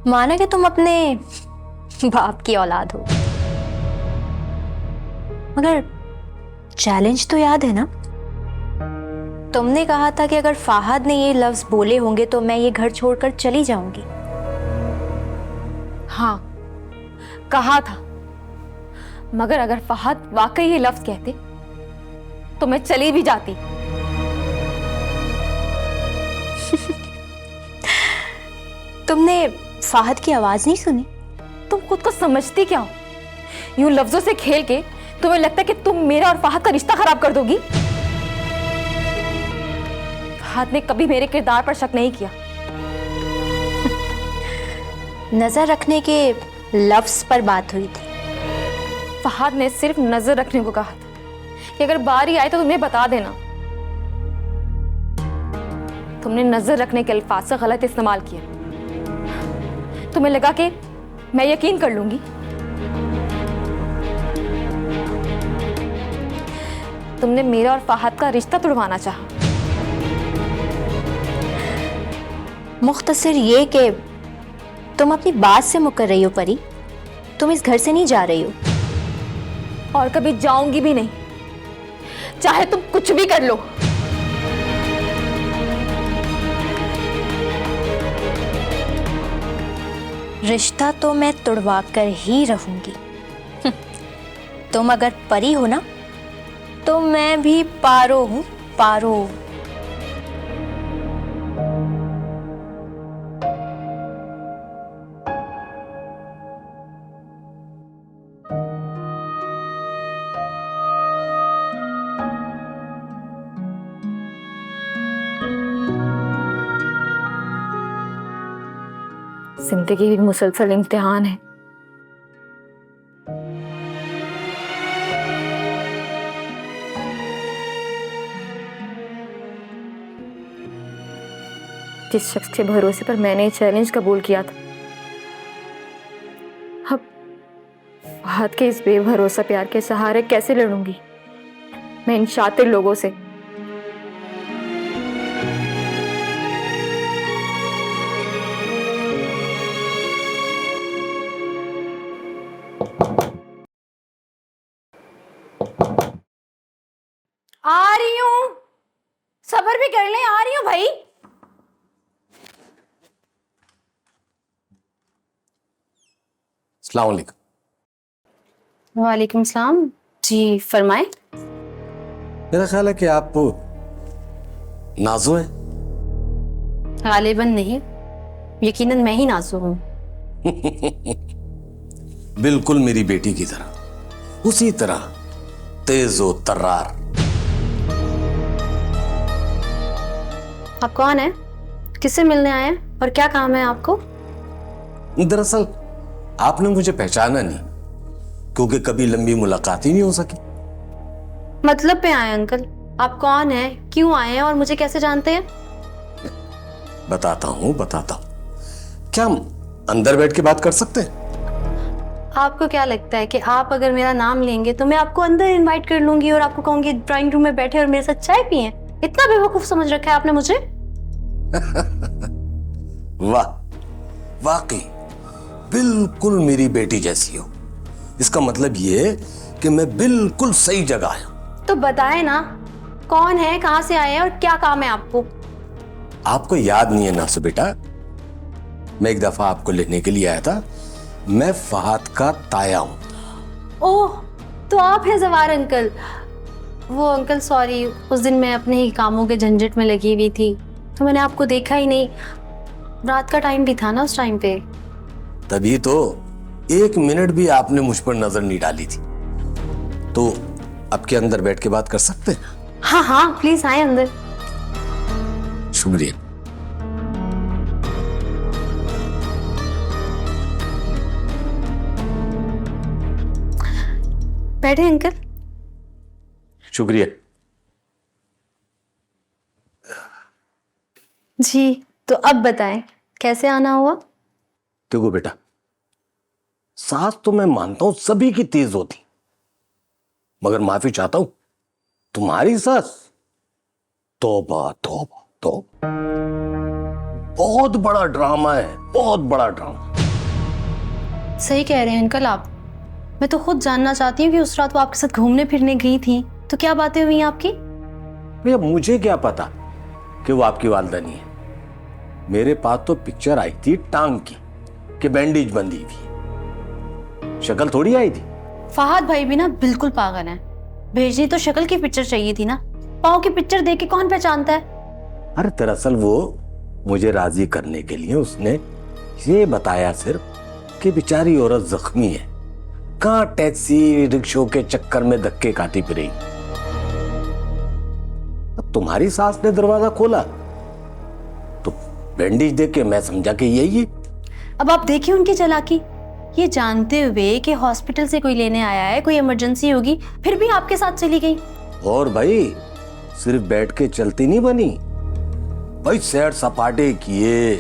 माना कि तुम अपने बाप की औलाद हो, मगर चैलेंज तो याद है ना? तुमने कहा था कि अगर फाहद ने ये लफ्ज बोले होंगे तो मैं ये घर छोड़कर चली जाऊंगी। हाँ, कहा था, मगर अगर फहद वाकई ये लफ्ज कहते तो मैं चली भी जाती। तुमने फाहद की आवाज नहीं सुनी? तुम खुद को समझती क्या हो? यूं लफ्जों से खेल के तुम्हें लगता है कि तुम मेरा और फहद का रिश्ता खराब कर दोगी? फहद ने कभी मेरे किरदार पर शक नहीं किया। नजर रखने के लफ्ज पर बात हुई थी। फहद ने सिर्फ नजर रखने को कहा था कि अगर बारी आए तो तुम्हें बता देना। तुमने नजर रखने के अल्फाज का गलत इस्तेमाल किया। तुम्हें लगा कि मैं यकीन कर लूंगी। तुमने मेरा और फहद का रिश्ता तुड़वाना चाहा। मुख्तसर ये कि तुम अपनी बात से मुकर रही हो परी। तुम इस घर से नहीं जा रही हो। और कभी जाऊंगी भी नहीं, चाहे तुम कुछ भी कर लो। रिश्ता तो मैं तुड़वा कर ही रहूंगी। तुम अगर परी हो ना, तो मैं भी पारो हूं, पारो। जिंदगी भी मुसलसल इम्तिहान है। जिस शख्स के भरोसे पर मैंने चैलेंज कबूल किया था, अब फहद के इस बेभरोसा प्यार के सहारे कैसे लड़ूंगी मैं इन शातिर लोगों से? आ रही हूं, सब्र भी कर ले। आ रही हूं भाई। अस्सलाम वालेकुम। वालेकुम सलाम जी, फरमाए। मेरा ख्याल है कि आप नाज़ो हैं। गालिबन नहीं, यकीनन मैं ही नाज़ो हूं। बिल्कुल मेरी बेटी की तरह, उसी तरह तेज व तर्रार। आप कौन है? किससे मिलने आए हैं और क्या काम है आपको? दरअसल आपने मुझे पहचाना नहीं, क्योंकि कभी लंबी मुलाकात ही नहीं हो सकी। मतलब पे आए अंकल? आप कौन हैं, क्यों आए हैं और मुझे कैसे जानते हैं? बताता हूँ। क्या हम अंदर बैठ के बात कर सकते हैं? आपको क्या लगता है कि आप अगर मेरा नाम लेंगे तो मैं आपको अंदर इनवाइट कर लूंगी और आपको कहूंगी ड्राइंग रूम में बैठे और मेरे साथ चाय पिए? इतना बेवकूफ समझ रखा है आपने मुझे? वाह, वाकई बिल्कुल मेरी बेटी जैसी हो। इसका मतलब ये कि मैं बिल्कुल सही जगह आया। तो बताए ना, कौन है, कहां से आए हैं और क्या काम है आपको? आपको याद नहीं है ना सो बेटा, मैं एक दफा आपको लेने के लिए आया था। मैं फहद का ताया हूं। ओह, तो आप हैं जवार अंकल। वो अंकल सॉरी, उस दिन मैं अपने ही कामों के झंझट में लगी हुई थी तो मैंने आपको देखा ही नहीं। रात का टाइम भी था ना उस टाइम पे। तभी तो एक मिनट भी आपने मुझ पर नजर नहीं डाली थी। तो अब के अंदर बैठ के बात कर सकते हैं? हाँ हाँ, प्लीज आए अंदर। शुक्रिया। बैठे अंकल। शुक्रिया। जी, तो अब बताएं कैसे आना हुआ? देखो बेटा, सास तो मैं मानता हूं सभी की तेज होती, मगर माफी चाहता हूं, तुम्हारी सास तौबा तौबा तौबा, बहुत बड़ा ड्रामा है, बहुत बड़ा ड्रामा। सही कह रहे हैं अंकल आप। मैं तो खुद जानना चाहती हूँ कि उस रात वो आपके साथ घूमने फिरने गई थी तो क्या बातें हुई आपकी? भैया मुझे क्या पता कि वो आपकी वालदा नहीं है। मेरे पास तो पिक्चर आई थी टांग की कि बैंडेज बंधी हुई, शक्ल थोड़ी आई थी। फहद भाई भी ना बिल्कुल पागल है। भेजनी तो शक्ल की पिक्चर चाहिए थी ना, पाँव की पिक्चर देख के कौन पहचानता है? अरे दरअसल वो मुझे राजी करने के लिए उसने ये बताया सिर्फ कि बेचारी औरत जख्मी है, कहां टैक्सी रिक्शों के चक्कर में धक्के खाती फिरेगी। अब तुम्हारी सास ने दरवाजा खोला तो बैंडेज देख के मैं समझा कि यही है। अब आप देखिए उनकी चालाकी, ये जानते हुए कि हॉस्पिटल से कोई लेने आया है, कोई इमरजेंसी होगी, फिर भी आपके साथ चली गई। और भाई सिर्फ बैठ के चलती नहीं बनी भाई, सैर सपाटे किए,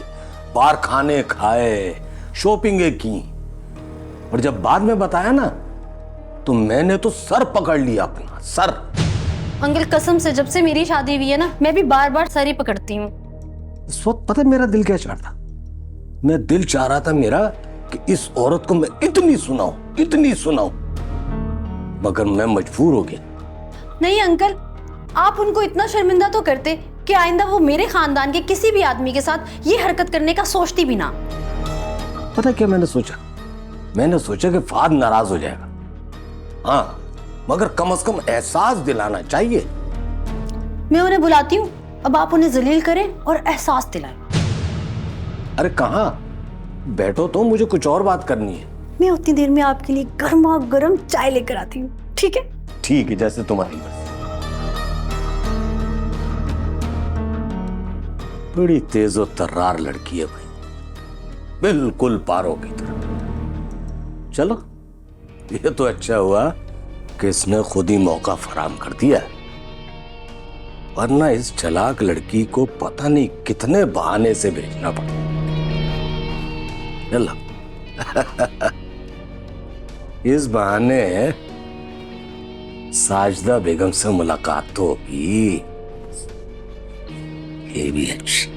बाहर खाने खाए, शॉपिंगें की। और जब बाद में बताया ना तो मैंने तो सर पकड़ लिया अपना सर। अंकल कसम से जब से मेरी शादी हुई है ना, मैं भी बार बार सर ही पकड़ती हूँ। इस वक्त पता है मेरा दिल क्या चाहता? मैं दिल चाह रहा था मेरा कि इस औरत को मैं इतनी सुनाऊं, मगर मैं मजबूर हो गया। नहीं अंकल, आप उनको इतना शर्मिंदा तो करते कि आइंदा वो मेरे खानदान के किसी भी आदमी के साथ ये हरकत करने का सोचती भी ना। पता क्या मैंने सोचा? मैंने सोचा कि फाद नाराज हो जाएगा, हाँ, मगर कम से कम एहसास दिलाना चाहिए। मैं उन्हें बुलाती हूँ, अब आप उन्हें जलील करें और एहसास दिलाएं। अरे कहाँ, बैठो तो, मुझे कुछ और बात करनी है। मैं उतनी देर में आपके लिए गर्मा गर्म चाय लेकर आती हूँ, ठीक है? ठीक है, जैसे तुम्हारी मर्जी। बड़ी तेजो तर्रार लड़की है भाई, बिल्कुल पारो की तरह। चलो ये तो अच्छा हुआ कि इसने खुद ही मौका फराम कर दिया, वरना इस चालाक लड़की को पता नहीं कितने बहाने से भेजना पड़ा। चलो इस बहाने साजदा बेगम से मुलाकात तो होगी, ये भी अच्छा।